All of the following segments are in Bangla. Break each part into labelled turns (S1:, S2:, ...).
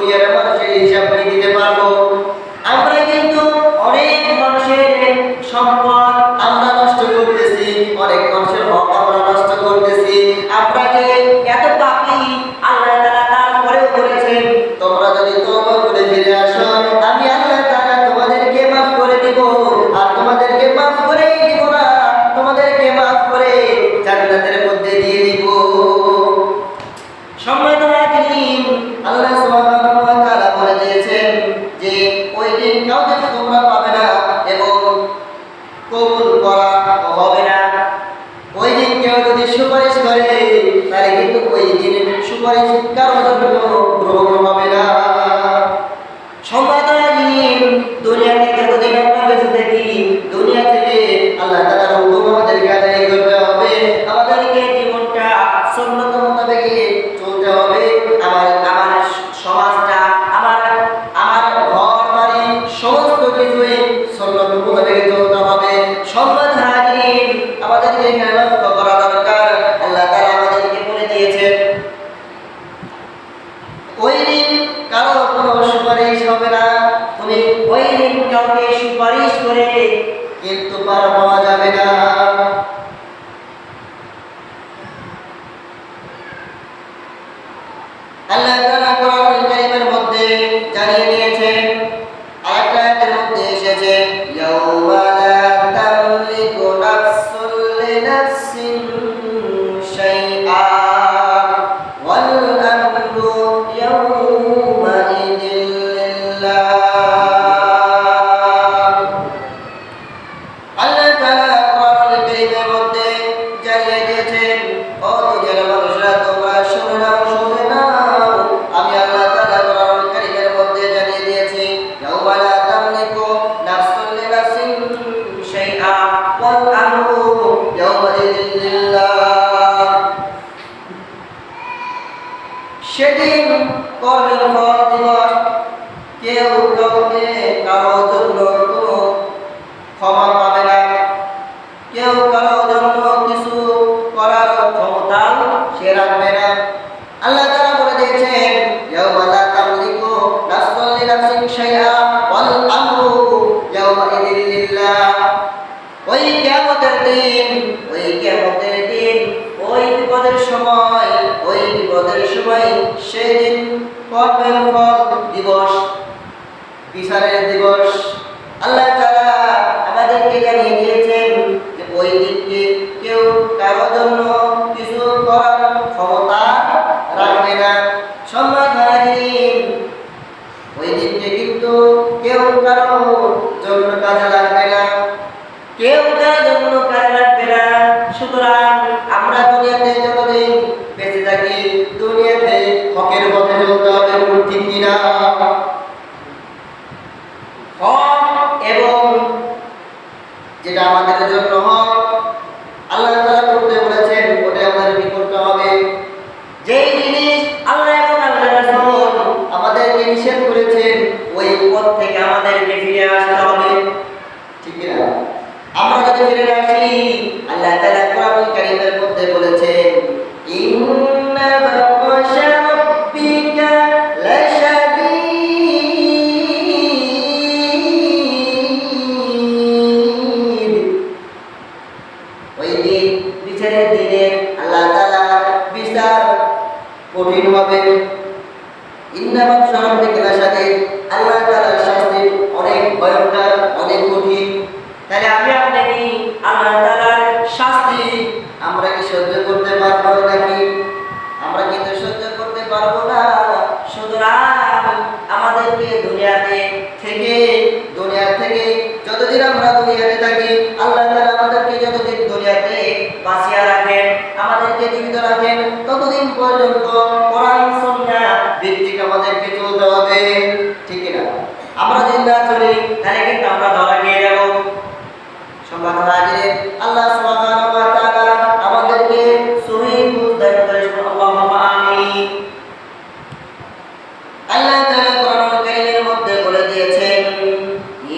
S1: দুনিয়ার মানুষের হিসাব করে দিতে পারবো। আমরা কিন্তু অনেক মানুষের সম্পদ আমরা নষ্ট করতেছি, অনেক মানুষের হক আমরা নষ্ট করতেছি। আমরা যে এত পাপী, আল্লাহ তাআলা তারপরেও বলেছেন তোমরা যদি তওবা করে ফিরে আসো আমি আল্লাহ তাআলা তোমাদেরকে maaf করে দেব। আর তোমাদেরকে maaf করেই দিব না, তোমাদেরকে maaf করে জান্নাতের মধ্যে দিয়ে দিব। সম্মানিত মুসলিম, আল্লাহ সুবহানাহু ওয়া তাআলা বলে দিয়েছেন যে ওই দিন কাউকে তোমরা পাবে না এবং কবুল করা হবে না। ওই দিন কেউ যদি সুপারিশ করে তাহলে কিন্তু ওই দিনের সুপারিশ কারোর জন্য গ্রহণ হবে না। সম্মানিত মুসলিম, দুনিয়াতে যতদিন আমরা বেঁচে থাকি, দুনিয়া থেকে আল্লাহ তাআলার হুকুম আমাদেরকে আদায় করতে হবে। আমাদেরকে জীবনটা সুন্নাত মোতাবেক চলতে হবে। আমার সমাজটা, আমার ঘর বাড়ি সমস্ত কিছুই সুন্নাত মোতাবেক চলতে হবে। সম্মানিত মুসলিম, আমাদেরকে এখানে লক্ষ্য করা দরকার। আল্লাহ তাআলা আমাদেরকে বলে দিয়েছেন ওই দিন কারো কোনো সুপারিশ হবে না। তুমি ওই দিন কাউকে সুপারিশ করে কিন্তু পার পাওয়া যাবে না। আল্লাহ তাআলা কোরআনুল কারীমের মধ্যে জানিয়ে দিয়েছেন, আরেকটা আয়াতের মধ্যে এসেছে ইয়াউমা লা তামলিকু নাফসুন লিনাফসিন শাইআ ওয়াল আমরু ইয়াউমা ইযিল লিল্লাহ। আল্লাহ তাআলা কোরআনুল কারীমের মধ্যে জানিয়ে দিয়েছেন ও দুনিয়ার মানুষরা তোমরা শুনে নাও, শুনে নাও। আমি আল্লাহ তাআলা কোরআনুল কারীমের মধ্যে জানিয়ে দিয়েছি ইয়াউমা লা তামলিকু নাফসুন লিনাফসিন শাইআ ওয়াল আমরু ইয়াউমা ইযিল লিল্লাহ। সেদিন কর্মের ফল দিবস, কেউ কাউকে কারো জন্য কোনো ক্ষমা পাবে না, কেউ কারো জন্য কিছু করার ক্ষমতা সে রাখবে না। আল্লাহ তাআলা বলে দিয়েছেন ইয়াউমা লা তামলিকু নাফসুন লিনাফসিন শাইআ ওয়াল আমরু ইয়াউমা ইযিল লিল্লাহ। ওই কিয়ামতের দিন, ওই কিয়ামতের দিন, ওই বিপদের সময়, ওই বিপদের সময় সেদিন কর্মের ফল দিবস, বিচারের দিবস। আল্লাহ তাআলা আমাদেরকে জানিয়ে দিয়েছেন যে ওই দিনকে কেউ কারোর জন্য কিছু করার ক্ষমতা রাখবে না। সম্মানিত মুসলিম, ওই দিনকে কিন্তু কেউ কারোর জন্য কাজে লাগবে না, কেউ কারোর জন্য কাজে লাগবে না। সুতরাং আমরা দুনিয়াতে যতদিন বেঁচে থাকি, দুনিয়াতে হকের পথে চলতে হবে, ঠিক কিনা? হক এবং যেটা আমাদের জন্য হক আল্লাহ তাআলা করতে বলেছেন ওটা আমাদেরকে করতে হবে। যেই জিনিস আল্লাহ এবং আল্লাহর রাসূল আমাদেরকে নিষেধ করেছেন ওই পথ থেকে আমাদেরকে ফিরে আসতে হবে, ঠিক না? আমরা যদি ফিরে আসি, আল্লাহ তাআলা কোরআনুল কারীমের মধ্যে বলেছেন ইন্না বাতশা রাব্বিকা লাশাদীদ। ওই দিন, বিচারের দিনে আল্লাহ তাআলা বিচার কঠিন হবে। ইন্না বাতশা রাব্বিকা লাশাদীদ, আল্লাহ তাআলার শাস্তি অনেক ভয়ঙ্কর, অনেক কঠিন। তাহলে আমি আপনি কি আল্লাহ তাআলার শাস্তি আমরা কি সহ্য করতে পারবো নাকি? আমরা কিন্তু সহ্য করতে পারবো না। সুতরাং আমাদেরকে দুনিয়া থেকে যতদিন আমরা দুনিয়াতে থাকি, আল্লাহ তাআলা আমাদেরকে যতদিন দুনিয়াতে বাঁচিয়ে রাখেন, আমাদেরকে জীবিত রাখেন, ততদিন পর্যন্ত কোরআন সুন্নাহ ভিত্তিক আমাদেরকে চলতে হবে, ঠিক না? আমরা যদি না চলি তাহলে কিন্তু আমরা ধরা খেয়ে যাব। সম্মানিত হাজির, আল্লাহ সুবহানাহু ওয়া তাআলা আমাদেরকে সহিহ বুঝ দান করেন। আল্লাহুম্মা আমিন। আল্লাহ তাআলা কোরআনুল কারীমের মধ্যে বলে দিয়েছেন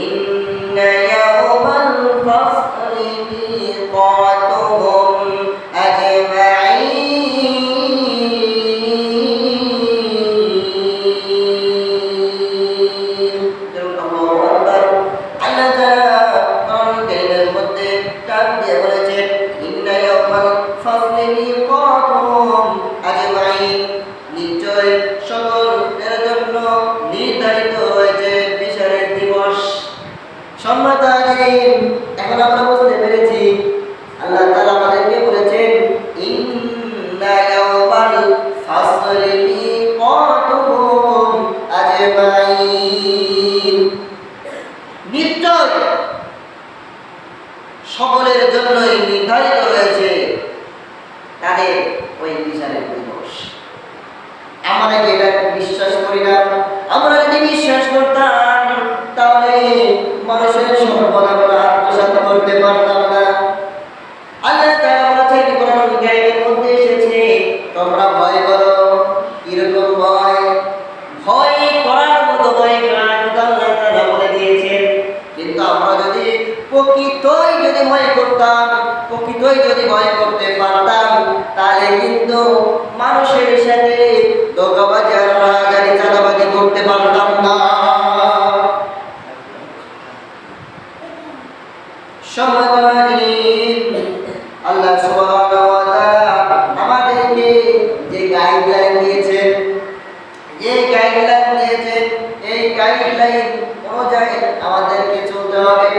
S1: ইন্না ইয়াওমাল ফাসলি মিকাতুহুম আজমাঈন। أجمعين নিশ্চয় সকলের জন্যই নির্ধারিত হয়েছে তাদের ওই বিচারের দিবস। আমরা কি এটা বিশ্বাস করি না? আমরা যদি বিশ্বাস করতাম তাহলে মানুষের সম্পদ আমরা আত্মসাৎ করতে পারতাম না। আল্লাহ তাআলা বলেছেন কোরআন কারীমের মধ্যে এসেছে, তোমরা ভয় করো। কিরকম ভয়? ভয় করার মতো ভয় কার? আল্লাহ তাআলা বলে দিয়েছেন। কিন্তু আমরা যদি প্রকৃতই যদি ভয় করতাম, প্রকৃতই যদি ভয় করতে পারতাম, তাহলে কিন্তু মানুষের সাথে ধোঁকাবাজি আর রাজারি চাঁদাবাজি করতে পারতাম না। আল্লাহ সুবহানাহু ওয়া তাআলা আমাদেরকে যে গাইডলাইন দিয়েছেন, এই গাইডলাইন অনুযায়ী আমাদেরকে চলতে হবে।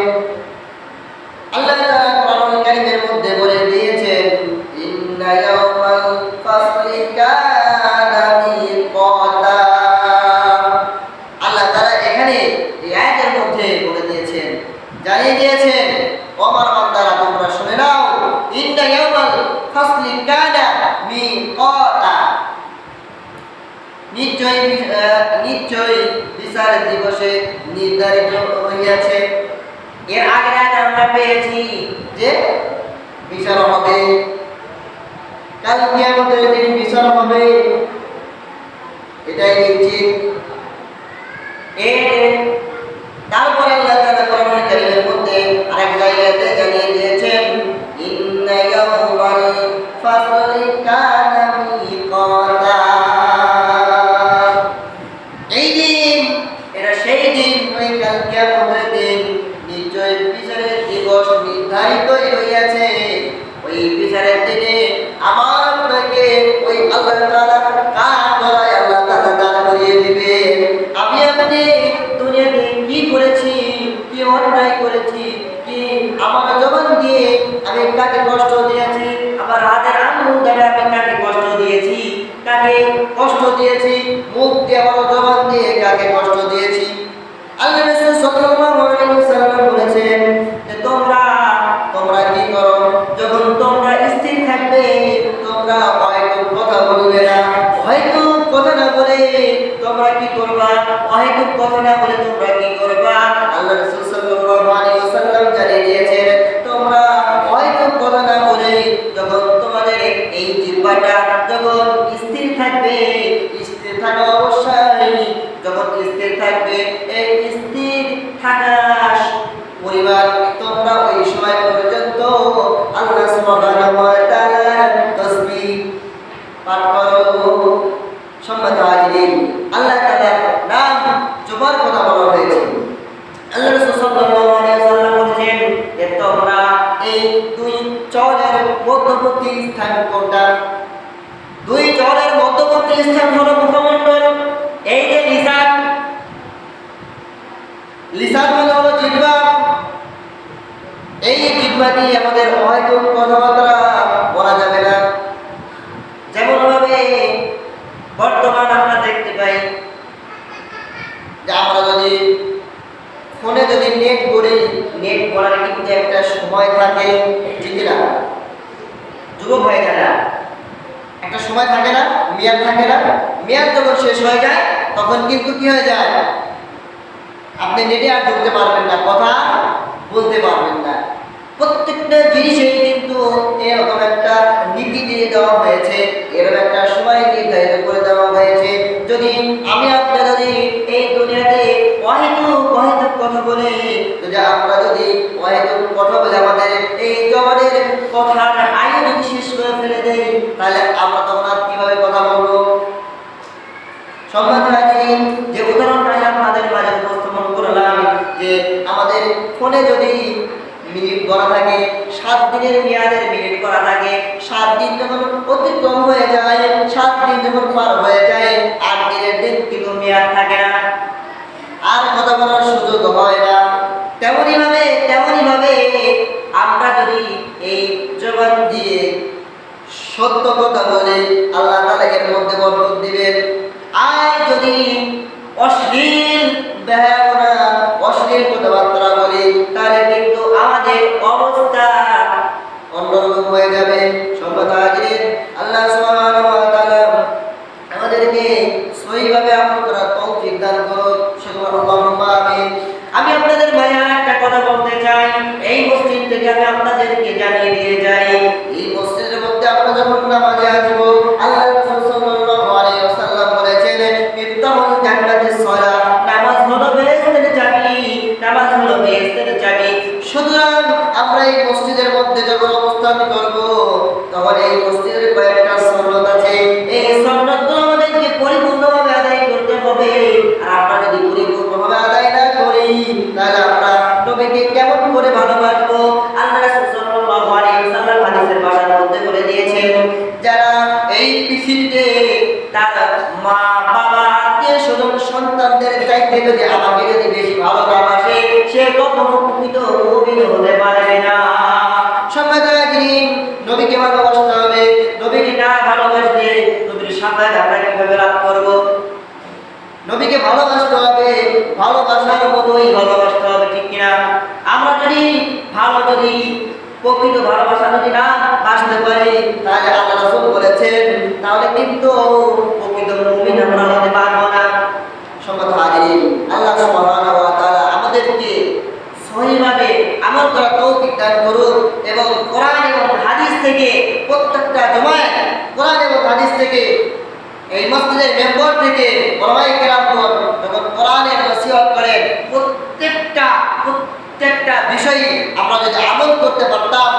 S1: আল্লাহ তাআলা কোরআন কারীমের মধ্যে বলে দিয়েছেন, ইন্না ইয়াওমাল ফাসলি কানা মিকাতা। আল্লাহ তাআলা এখানে এই আয়াতের মধ্যে বলে দিয়েছেন, জানিয়ে দিয়েছেন, ও আমার বান্দারা তোমরা শুনে নাও, ইন্না ইয়াওমাল ফাসলি কানা মিকাতা। নিশ্চয় বিচার দিবসে নির্ধারিত হইয়াছে। এর আগে আমরা পেয়েছি যে বিচার হবে, কাল কিয়ামতের দিন বিচার হবে, এটাই নিশ্চিত। তারপরে আল্লাহ তাআলা কোরআন কারীমের মধ্যে আরেক জায়গাতে জানিয়ে দিয়েছেন, ইন্না ইয়াওমাল ফাসলি কানা মিকাতা। এই দিন, এটা সেই দিন, ওই কাল কিয়ামতের দিন, নিশ্চয় বিচারের দিবস নির্ধারিতই রইয়াছে। ওই বিচারের দিনে আমার আপনাকে ওই আল্লাহ তাআলা কাঠগড়ায় আল্লাহ তাআলা দাঁড় করিয়ে দিবে। আমি আপনি দুনিয়াতে কি করেছি, কি অন্যায় করেছি, কি আমার জবান দিয়ে আমি কাকে কষ্ট দিয়েছি, আমার হাতের আঙ্গুল দ্বারা আমি কাকে কষ্ট দিয়েছি, কাকে কষ্ট দিয়েছি, মুখ দিয়ে আমার জবান দিয়ে কাকে কষ্ট দিয়েছি। আল্লাহ রাসূল সাল্লাল্লাহু আলাইহি ওয়াসাল্লাম বলেছেন যে তোমরা কি করো, যখন তোমরা স্থির থাকবে তোমরা হয়তো কথা বলবে না, হয়তো কথা না বলে তোমরা কি করবা, হয়তো কথা না বলে তোমরা কি করবা। আল্লাহ রাসূল সাল্লাল্লাহু আলাইহি ওয়াসাল্লাম জানিয়ে দিয়েছেন, তোমরা হয়তো কথা না বলে যখন তোমাদের এই জিহ্বাটা যখন স্থির থাকবে, স্থির থাকা অবশ্যই, যখন স্থির থাকবে, এই স্থির থাকা পরিবার তোমরা ওই সময় পর্যন্ত আল্লাহ সুবহানাহু ওয়া তাআলার তাসবিহ পাঠ করো। সম্মানিত হাজিরিন, আল্লাহ তাআলার নাম জবার কথা বলা হয়েছে। আল্লাহ রাসূল সাল্লাল্লাহু আলাইহি ওয়াসাল্লাম বলেছেন যে তোমরা এই দুই চরের মধ্যবর্তী স্থান কোনটা? দুই চরের মধ্যবর্তী স্থান হলো মুখমণ্ডল। এই যে লিসান মানে হলো জিহ্বা। এই জিহ্বা দিয়ে আমাদের হয়তো কথাবার্তা বলা যাবে না। যেমন ভাবে বর্তমান আমরা দেখতে পাই যে আমরা যদি ফোনে যদি নেট করি, নেট করার কিন্তু একটা সময় থাকে, ঠিক না যুবক ভাইরা? একটা সময় থাকে না, মেয়াদ থাকে না? মেয়াদ যখন শেষ হয়ে যায় তখন কিন্তু কি হয়ে যায়, আপনি নেটে আর ঢুকতে পারবেন না, কথা বলতে পারবেন না। প্রত্যেকটা জিনিসেই কিন্তু এরকম একটা নীতি দিয়ে দেওয়া হয়েছে, এরকম একটা সময় নির্ধারিত করে দেওয়া হয়েছে। যদি আমি আপনি যদি এই দুনিয়াতে অহেতুক কথা বলে, যদি আমরা যদি অহেতুক কথা বলে আমাদের এই জবানের কথার আয়ু যদি শেষ করে ফেলে দেই, তাহলে আমরা তখন আর কিভাবে কথা বলবো? সম্মানিত হাজিরিন, যে উদাহরণটা আমাদের মাঝে উপস্থাপন করলাম যে আমাদের ফোনে যদি মিনিট করা থাকে, 7 দিনের মেয়াদের মিনিট করা থাকে, 7 দিন যখন অতিক্রম হয়ে যায়, 7 দিন যখন পার হয়ে যায়, 8 দিনের দিন কিন্তু মেয়াদ থাকে না, আর কথা বলার সুযোগ হয় না। তেমনি ভাবে আমরা যদি এই জবান দিয়ে সত্য কথা বলে, আল্লাহ তাআলা এর মধ্যে বরকত দিবেন। আর যদি অশ্লীল বেহায়াপনা, অশ্লীল কথাবার্তা বলি, তাহলে কিন্তু আমাদের অবস্থা অন্যরকম হয়ে যাবে। সম্মানিত হাজিরিন, আল্লাহ সুবহানাহু ওয়া তাআলা আমাদেরকে সহিভাবে আমল করার তৌফিক দান করুন। আল্লাহুম্মা আমিন। আমি আপনাদের ভাইয়া একটা কথা বলতে চাই, এই মসজিদ থেকে আমি আপনাদেরকে জানিয়ে দিয়ে যাই, এই মসজিদের মধ্যে আমরা যখন নামাজে আসবো, আল্লাহ রাসূল সাল্লাল্লাহু আলাইহি ওয়াসাল্লাম বলেছেন, মিফতাহুল জান্নাতিস সালাহ, নামাজ হলো বেহেশতের চাবি, নামাজ হলো বেহেশতের চাবি। সুতরাং আমরা এই মসজিদের মধ্যে যখন অবস্থান করব, তখন এই মসজিদের কয়েকটা সুন্নাত আছে, এই সুন্নাতগুলো আমাদেরকে পরিপূর্ণভাবে আদায় করতে হবে। আর আমরা যদি পরিপূর্ণভাবে আদায় না করি, তাহলে আমরা নবীকে কেমন করে ভালোবাসবো? আল্লাহ রাসূল সাল্লাল্লাহু আলাইহি ওয়াসাল্লাম হাদিসের ভাষার মধ্যে বলে দিয়েছেন, যারা এই পৃথিবীতে তার মা বাবা আত্মীয় স্বজন সন্তানদের চাইতে যদি আমাকে যদি বেশি ভালোবাসে, সে কখনো প্রকৃত মুমিন হতে পারবে না। সম্মানিত হাজিরিন, নবীকে ভালোবাসতে হবে। নবীকে না ভালোবাসলে নবীর সাফায়াত আমরা কিভাবে লাভ করব? নবীকে ভালোবাসতে হবে, ভালোবাসার মতোই ভালোবাসতে হবে, ঠিক কিনা? আমরা যদি প্রকৃত ভালোবাসা যদি না বাসতে পারি, তাহলে আল্লাহ রাসূল বলেছেন, তাহলে কিন্তু প্রকৃত মুমিন আমরা হতে পারবো না। সম্মানিত হাজিরিন, আল্লাহ সুবহানাহু ওয়া তাআলা আমাদেরকে সহিভাবে আমল করার তৌফিক দান করুন এবং কোরআন এবং হাদিস থেকে প্রত্যেকটা জমায়েত কোরআন এবং হাদিস থেকে এই মসজিদের মেম্বার থেকে ওলামায়ে কেরামগণ যখন কোরআনের নসিহত করেন, প্রত্যেকটা বিষয়ে আমরা যদি আমল করতে পারতাম,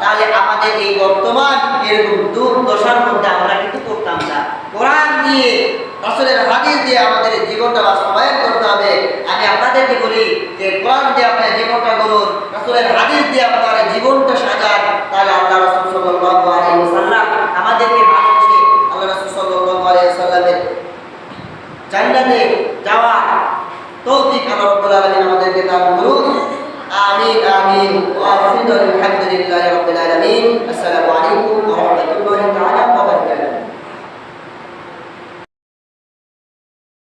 S1: তাহলে আমাদের এই বর্তমান এরকম দুর্দশার মধ্যে আমরা কিন্তু করতাম না। কোরআন দিয়ে, রাসূলের হাদিস দিয়ে আমাদের জীবনটা বাস্তবায়ন করতে হবে। আমি আপনাদেরকে বলি যে কোরআন দিয়ে আপনার জীবনটা গড়ুন, রাসূলের হাদিস দিয়ে আপনার জীবনটা সাজান, তাহলে আল্লাহ রাসূল সাল্লাল্লাহু আলাইহি ওয়াসাল্লাম আমাদেরকে ভালোবেসে আল্লাহ রাসূল সাল্লাল্লাহু আলাইহি ওয়াসাল্লামের জান্নাতে যাওয়া তৌফিক আল্লাহ রাব্বুল আলামিন আমাদেরকে দান করুন। আমিন আমিন। ওয়া আলহামদুলিল্লাহি রাব্বিল আলামিন। আসসালামু আলাইকুম ওয়া রাহমাতুল্লাহি তাআলা।